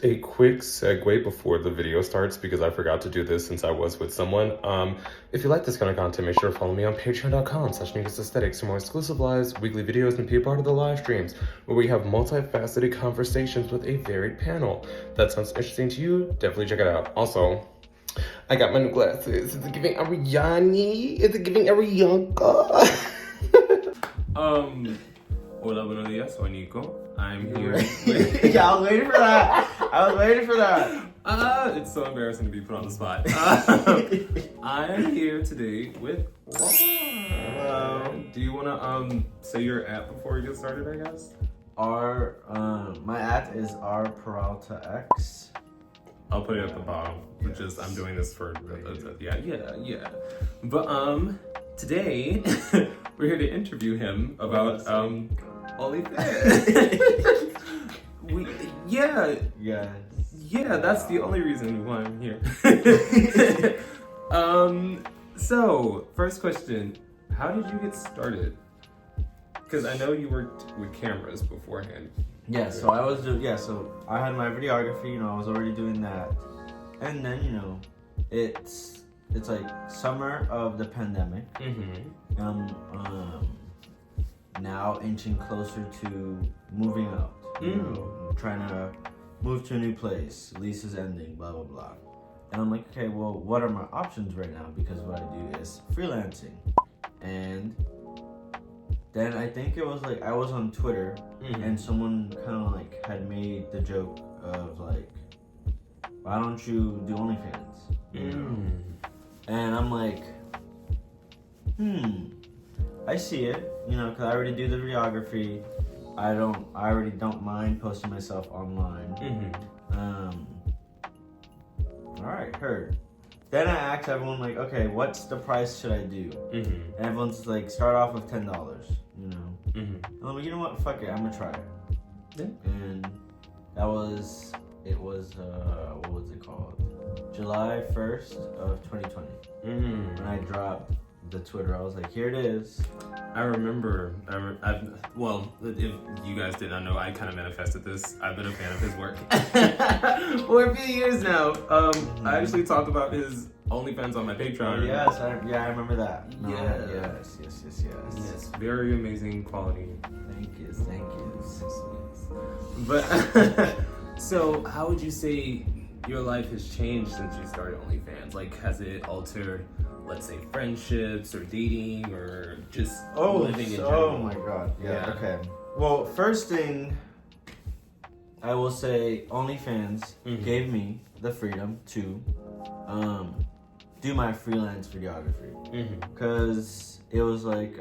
A quick segue before the video starts, because I forgot to do this since I was with someone. If you like this kind of content, make sure to follow me on patreon.com/Nicosaesthetics for more exclusive lives, weekly videos, and be part of the live streams where we have multifaceted conversations with a varied panel. If that sounds interesting to you, definitely check it out. Also, I got my new glasses. Is it giving Ariani? Is it giving Arianka? Hola, buenos días, soy Nico. I'm here. Yeah, I was waiting for that. It's so embarrassing to be put on the spot. I'm here today with Ron. Hello. Do you want to say your app before we get started, I guess? My app is RPERALTAX. I'll put it at the bottom. Yes. Just I'm doing this for yeah. But today we're here to interview him about Onlyfans. Yeah, that's the only reason why I'm here. So first question, how did you get started? Because I know you worked with cameras beforehand. Yeah, so I was so I had my videography, I was already doing that. And then, it's like summer of the pandemic. Now inching closer to moving out. Trying to move to a new place, lease is ending, blah blah blah. And I'm like, okay, well, what are my options right now? Because what I do is freelancing. And then I think it was like I was on Twitter and someone kind of like had made the joke of like, why don't you do OnlyFans? And I'm like, I see it, because I already do the videography. I already don't mind posting myself online. All right, heard. Then I asked everyone like, okay, what's the price should I do? And everyone's like, start off with $10, And I'm like, you know what? Fuck it, I'm gonna try it. Yeah. And what was it called? July 1st of 2020. When I dropped the Twitter, I was like, here it is. I remember, well, if you guys did not know, I kind of manifested this. I've been a fan of his work for a few years now. I actually talked about his OnlyFans on my Patreon. Yes, I remember that. Yes, very amazing quality. Thank you. But, so how would you say your life has changed since you started OnlyFans? Like, has it altered, let's say, friendships or dating or just living in general? Oh my god. Yeah. Okay. Well, first thing I will say, OnlyFans gave me the freedom to do my freelance videography. Because it was like,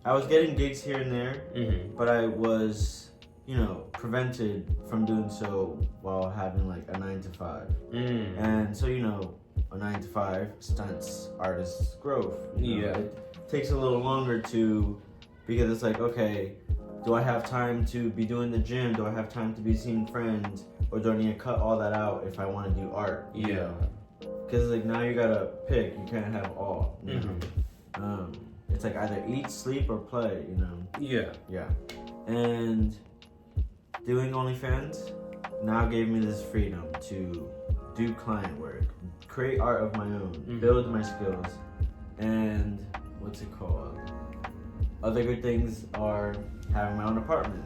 I was getting gigs here and there, but I was, prevented from doing so while having like a 9 to 5. And so, a 9 to 5 stunts artists' growth. It takes a little longer because it's like, okay, do I have time to be doing the gym? Do I have time to be seeing friends? Or do I need to cut all that out if I want to do art? Because like now you gotta pick. You can't have all. It's like either eat, sleep, or play. Yeah. And doing OnlyFans now gave me this freedom to do client work, create art of my own, build my skills, and other good things are having my own apartment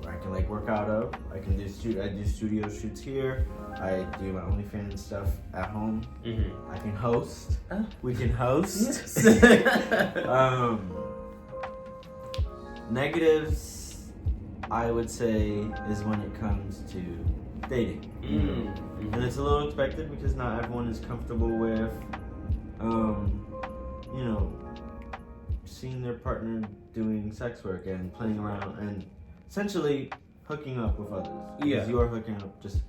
where I can like work out of. I do studio shoots here. I do my OnlyFans stuff at home. I can host. We can host. Yes. Negatives, I would say, is when it comes to dating. And it's a little expected because not everyone is comfortable with, seeing their partner doing sex work and playing around and essentially hooking up with others. Because you are hooking up just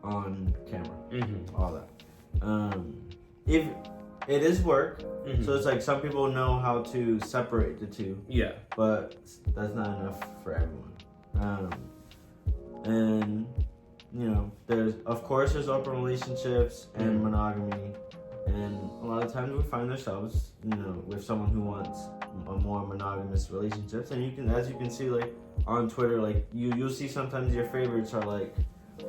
on camera. All that. it is work. Mm-hmm. So it's like some people know how to separate the two. Yeah. But that's not enough for everyone. And you know, there's open relationships and monogamy, and a lot of times we find ourselves, you know, with someone who wants a more monogamous relationships. And you can, as you can see, like on Twitter, like you'll see sometimes your favorites are like,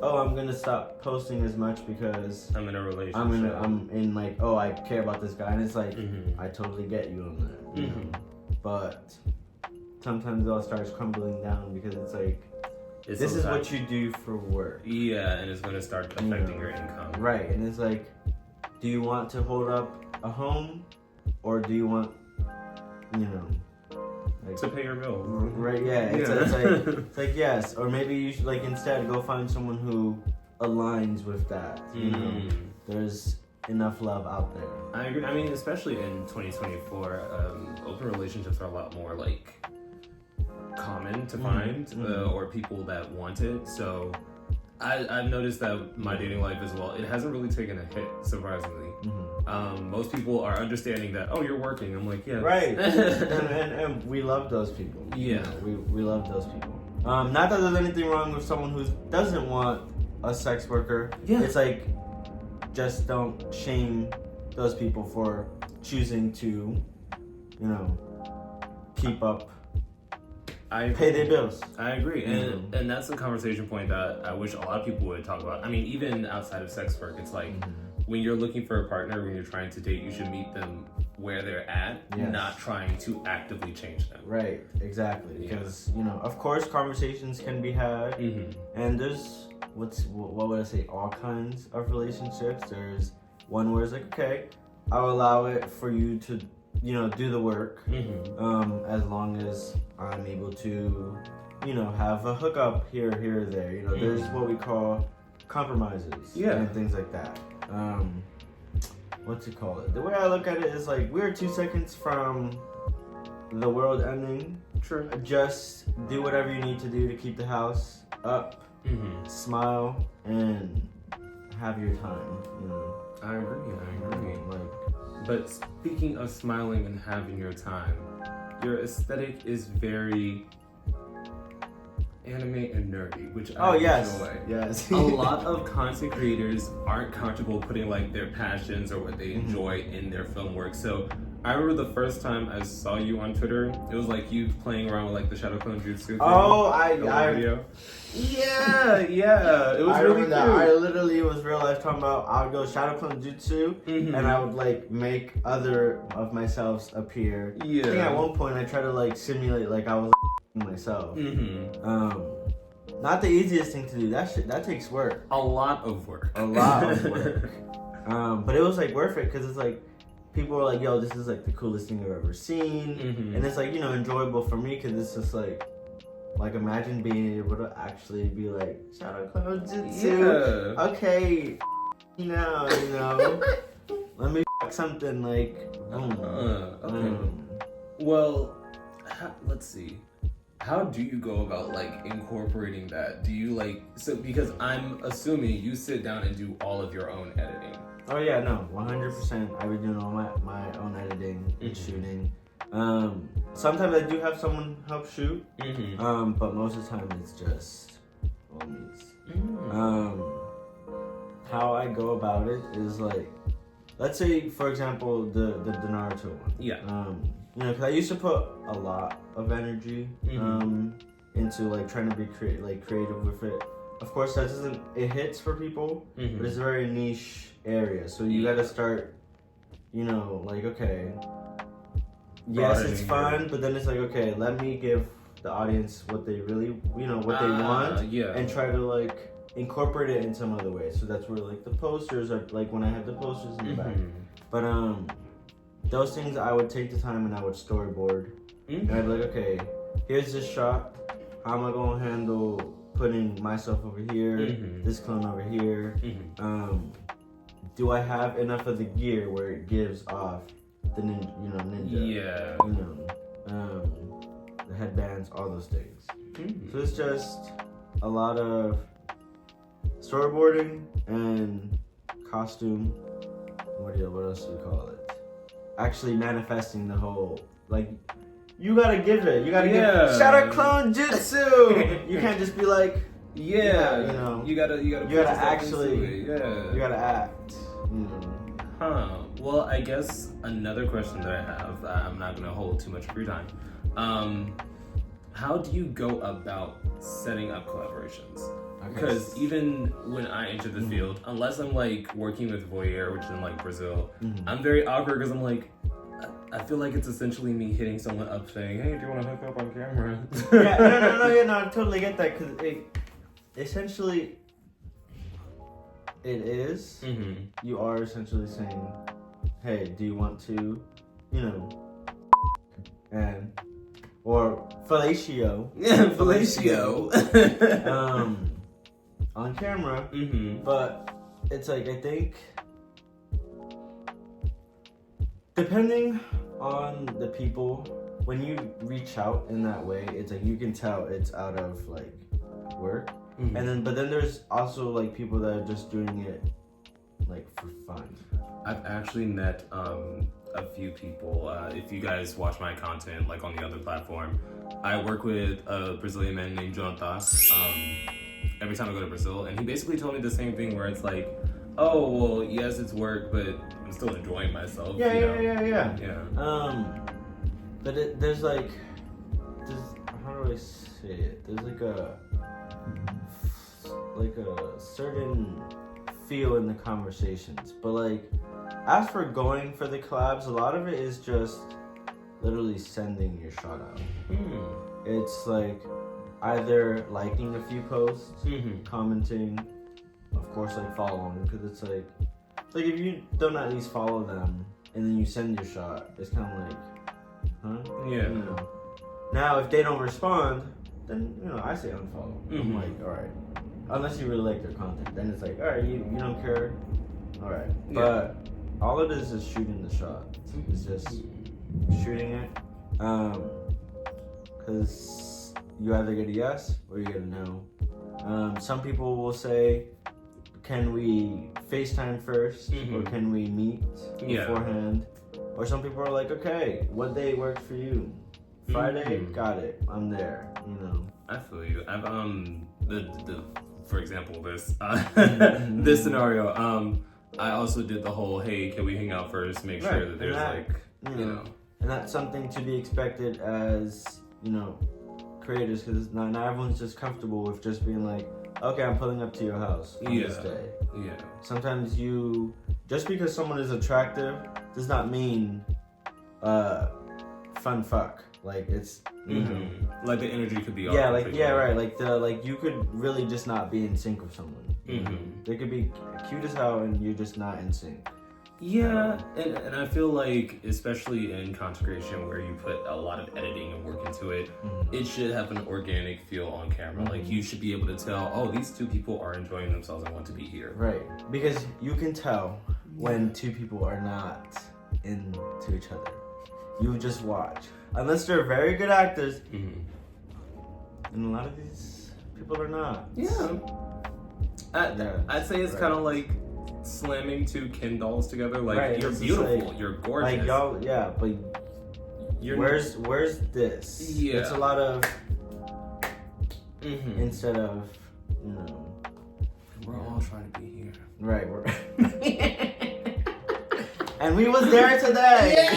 oh, I'm gonna stop posting as much because I'm in a relationship. I'm in like, oh, I care about this guy, and it's like, Mm-hmm. I totally get you on that. You Mm-hmm. know? But sometimes it all starts crumbling down because it's like, this is what you do for work. Yeah, and it's going to start affecting your income. Right, and it's like, do you want to hold up a home, or do you want, you know, like, to pay your bills. Right, yeah. It's like yes, or maybe you should like instead go find someone who aligns with that. You know, there's enough love out there. I agree. I mean, especially in 2024, open relationships are a lot more like common to find, or people that want it. So I've noticed that my dating life as well, it hasn't really taken a hit, surprisingly. Most people are understanding that, oh, you're working. I'm like, yeah. Right. and we love those people. Yeah. You know, we love those people. Not that there's anything wrong with someone who doesn't want a sex worker. Yeah. It's like, just don't shame those people for choosing to, you know, keep up, pay their bills. I agree. And that's a conversation point that I wish a lot of people would talk about. I mean, even outside of sex work, it's like when you're looking for a partner, when you're trying to date, you should meet them where they're at, not trying to actively change them. Right, exactly. Because, you know, of course, conversations can be had, and there's, what would I say, all kinds of relationships. There's one where it's like, okay, I'll allow it for you to, you know, do the work, as long as I'm able to, you know, have a hookup here, or there. You know, there's what we call compromises and things like that. What's it called? The way I look at it is like, we're 2 seconds from the world ending. True. Just do whatever you need to do to keep the house up, smile, and have your time, you know. I agree. But speaking of smiling and having your time, your aesthetic is very anime and nerdy, which I enjoy. Yes. A lot of content creators aren't comfortable putting like their passions or what they enjoy in their film work. So I remember the first time I saw you on Twitter, it was like you playing around with like the Shadow Clone Jutsu thing. Oh, video. Yeah, it was really cute. I literally was real life talking about, I would go Shadow Clone Jutsu, and I would like make other of myself appear. Yeah. I think at one point I tried to like simulate like I was myself. Not the easiest thing to do. That takes work. A lot of work. But it was like worth it because it's like, people were like, yo, this is like the coolest thing I've ever seen. And it's like, you know, enjoyable for me because it's just like imagine being able to actually be like, Shadow Clone Jutsu. Okay, you know, let me something like, okay. Well, let's see. How do you go about like incorporating that? Do you like, so because I'm assuming you sit down and do all of your own editing. Oh yeah, no, 100%. I be doing all my own editing and shooting. Sometimes I do have someone help shoot, but most of the time it's just all me. How I go about it is like, let's say for example the Naruto one. Yeah. You know, because I used to put a lot of energy into like trying to be creative with it. Of course, it hits for people, but it's a very niche area. So you gotta start, you know, like, okay, yes, it's fun, but then it's like, okay, let me give the audience what they really, you know, what they want, and try to like incorporate it in some other way. So that's where like the posters are, like when I have the posters in the back. But those things I would take the time and I would storyboard. And I'd be like, okay, here's this shot. How am I gonna handle putting myself over here, this clone over here? Do I have enough of the gear where it gives off the ninja? Yeah. You know, the headbands, all those things. So it's just a lot of storyboarding and costume. What else do you call it? actually manifesting the whole, like, you gotta give it. You gotta give Shadow Clone Jutsu. You can't just be like, yeah, you know, you gotta actually, you gotta act. Well, I guess another question that I have, I'm not gonna hold too much free time. How do you go about setting up collaborations? Because even when I enter the field, unless I'm like working with Voyeur, which is in like Brazil, I'm very awkward because I'm like, I feel like it's essentially me hitting someone up saying, hey, do you want to hook up on camera? No, I totally get that, because essentially it is. You are essentially saying, hey, do you want to, you know, and or fellatio. Yeah, fellatio. On camera. But it's like, I think, depending on the people, when you reach out in that way, it's like you can tell it's out of like work. And then there's also like people that are just doing it like for fun. I've actually met a few people. If you guys watch my content like on the other platform, I work with a Brazilian man named Jonathan. Every time I go to Brazil, and he basically told me the same thing where it's like, oh well, yes, it's work, but I'm still enjoying myself. Yeah. But there's like, how do I say it? There's like a certain feel in the conversations, but like, as for going for the collabs, a lot of it is just literally sending your shot out. It's like either liking a few posts, commenting, of course, like following, because it's like if you don't at least follow them and then you send your shot, it's kind of like, huh? Yeah. You know. Now, if they don't respond, then, you know, I say unfollow. I'm like, all right. Unless you really like their content, then it's like, all right, you don't care, all right. Yeah. But all it is shooting the shot. It's just shooting it, because you either get a yes or you get a no. Some people will say, can we FaceTime first, or can we meet beforehand? Or some people are like, okay, what day works for you? Friday, got it, I'm there, you know. I feel you. I've for example, this this scenario, I also did the whole, hey, can we hang out first? Make sure that there's you know. And that's something to be expected as, you know, creators, because not everyone's just comfortable with just being like, okay, I'm pulling up to your house on this day. Yeah. Sometimes just because someone is attractive does not mean fun fuck. Like, it's, you know, like the energy could be off. Right. Like you could really just not be in sync with someone. They could be cute as hell and you're just not in sync. Yeah, and I feel like, especially in content creation where you put a lot of editing and work into it, it should have an organic feel on camera. Like, you should be able to tell, oh, these two people are enjoying themselves and want to be here. Right, because you can tell when two people are not into each other. You just watch. Unless they're very good actors, and a lot of these people are not. Yeah. I'd say it's kind of like slamming two Ken dolls together. Like, you're beautiful, you're gorgeous. Like, y'all, but where's this? Yeah. It's a lot of instead of, you know. We're all trying to be here. Right. And we was there today.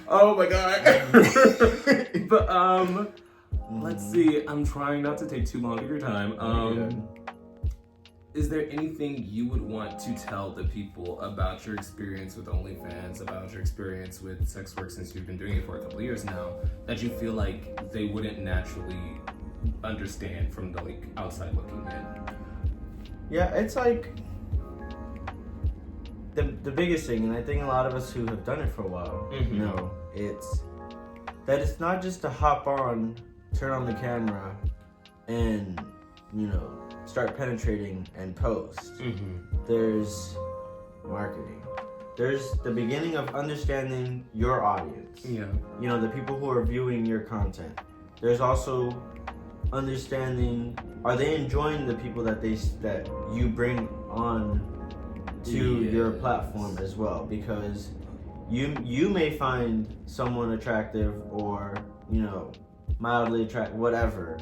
Oh my god. But let's see. I'm trying not to take too long of your time. Is there anything you would want to tell the people about your experience with OnlyFans, about your experience with sex work since you've been doing it for a couple of years now, that you feel like they wouldn't naturally understand from the outside looking in? Yeah, it's like the biggest thing, and I think a lot of us who have done it for a while know, it's that it's not just to hop on, turn on the camera, and, you know, start penetrating and post. There's marketing. There's the beginning of understanding your audience. Yeah. You know, the people who are viewing your content. There's also understanding, are they enjoying the people that you bring on to your platform as well, because you may find someone attractive or, you know, mildly attractive, whatever,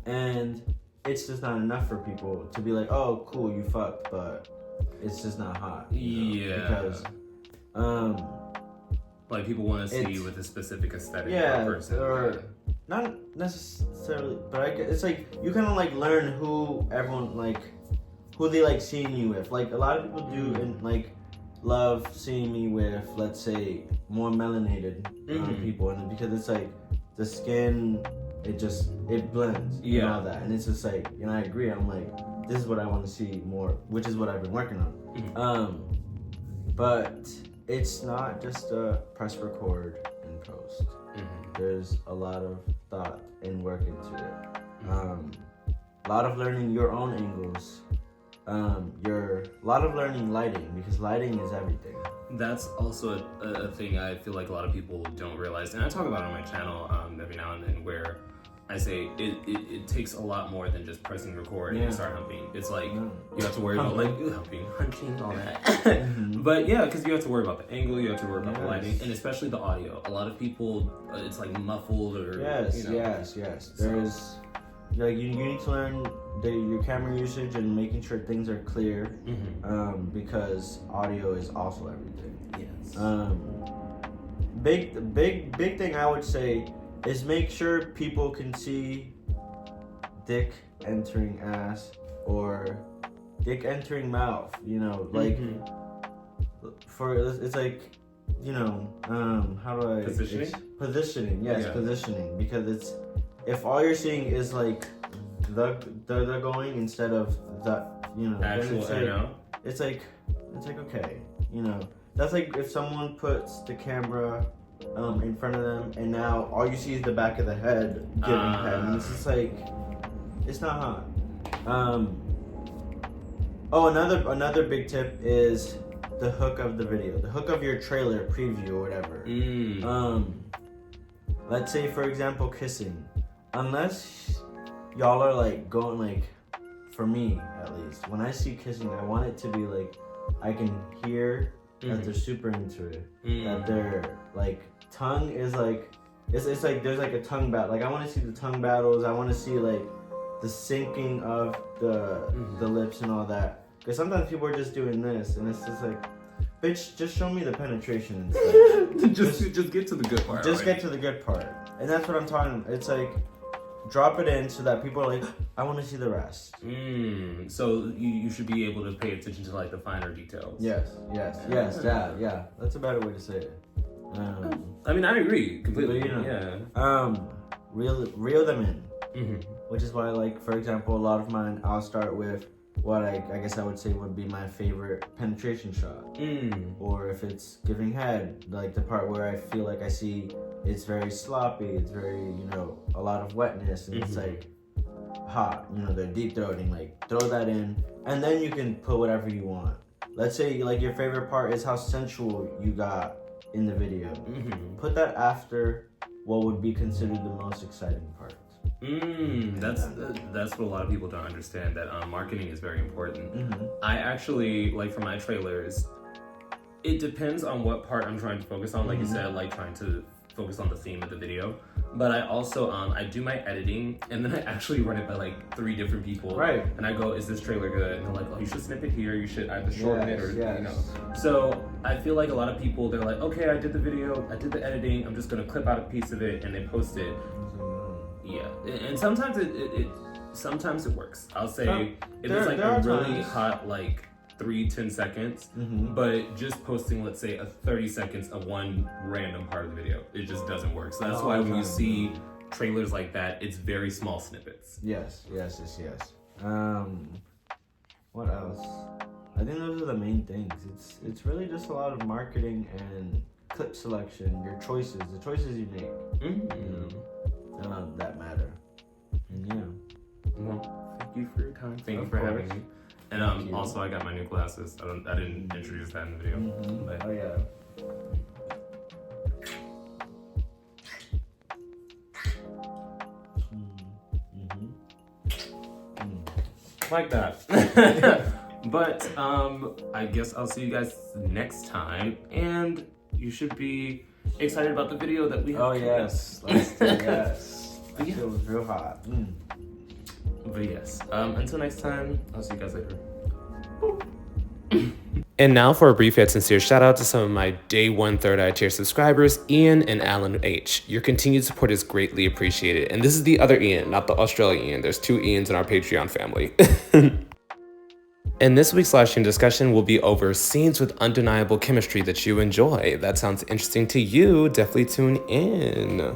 and it's just not enough for people to be like, oh, cool, you fucked, but it's just not hot. You know? Because like people want to see you with a specific aesthetic or person. Or not necessarily, but it's like you kind of like learn who everyone like, who they like seeing you with. Like a lot of people do and like love seeing me with, let's say, more melanated people, and because it's like the skin, it blends and all that, and it's just like, and I agree. I'm like, this is what I want to see more, which is what I've been working on. But it's not just a press record and post. There's a lot of thought and work into it. A lot of learning your own angles. A lot of learning lighting, because lighting is everything. That's also a thing I feel like a lot of people don't realize, and I talk about it on my channel every now and then, where I say it takes a lot more than just pressing record and start humping. It's like you have to worry about like humping, hunching, all that. But yeah, because you have to worry about the angle, you have to worry about the lighting, and especially the audio. A lot of people, it's like muffled or yes. There's like you need to learn your camera usage and making sure things are clear, because audio is also everything. Big thing I would say is make sure people can see dick entering ass or dick entering mouth. You know, like it's like, you know, how do I positioning? Yes, positioning, because it's, if all you're seeing is like the going instead of the, you know, actual, it's like okay, you know, that's like if someone puts the camera in front of them and now all you see is the back of the head giving head, and it's just like, it's not hot. Another big tip is the hook of the video, the hook of your trailer preview or whatever. Let's say, for example, kissing. Unless y'all are like going, like, for me at least, when I see kissing, I want it to be like, I can hear that they're super into it, that their like tongue is like, it's like there's like a tongue battle. Like I want to see the tongue battles. I want to see like the syncing of the lips and all that. Because sometimes people are just doing this, and it's just like, bitch, just show me the penetration instead. just get to the good part. Just get to the good part. And that's what I'm talking about. It's like, drop it in so that people are like, I want to see the rest. So you should be able to pay attention to like the finer details. Yes, yeah. That's a better way to say it. I mean, I agree completely. But, you know, reel them in. Which is why, like, for example, a lot of mine, I'll start with what I guess I would say would be my favorite penetration shot. Or if it's giving head, like the part where I feel like I see it's very sloppy, it's very, you know, a lot of wetness, and it's like hot, you know, they're deep throating, like throw that in, and then you can put whatever you want. Let's say like your favorite part is how sensual you got in the video. Put that after what would be considered the most exciting part. That's what a lot of people don't understand, that marketing is very important. I actually, like, for my trailers, it depends on what part I'm trying to focus on. Like you said, like trying to focus on the theme of the video. But I also I do my editing, and then I actually run it by like 3 different people. Right. And I go, is this trailer good? And they're like, oh, you should snip it here. You should either shorten it or you know. So I feel like a lot of people, they're like, okay, I did the video, I did the editing, I'm just gonna clip out a piece of it, and they post it. Yeah, and sometimes sometimes it works. I'll say if it's like a really hot, like 10 seconds, but just posting, let's say, 30 seconds of one random part of the video, it just doesn't work. So that's why when you see trailers like that, it's very small snippets. Yes. What else? I think those are the main things. It's really just a lot of marketing and clip selection, your choices, the choices you make. You know, that matter. And yeah. Well, thank you for your time. Thank you for having me. And also, I got my new glasses. I didn't introduce that in the video. But. Oh yeah. Like that. But I guess I'll see you guys next time, and you should be excited about the video that we have. Oh yes, yes. That Yeah. shit was real hot. But yes, until next time, I'll see you guys later. And now for a brief yet sincere shout out to some of my day one third eye tier subscribers, Ian and Alan H. Your continued support is greatly appreciated. And this is the other Ian, not the Australian Ian. There's 2 Ians in our Patreon family. And this week's live stream discussion will be over scenes with undeniable chemistry that you enjoy. If that sounds interesting to you, definitely tune in.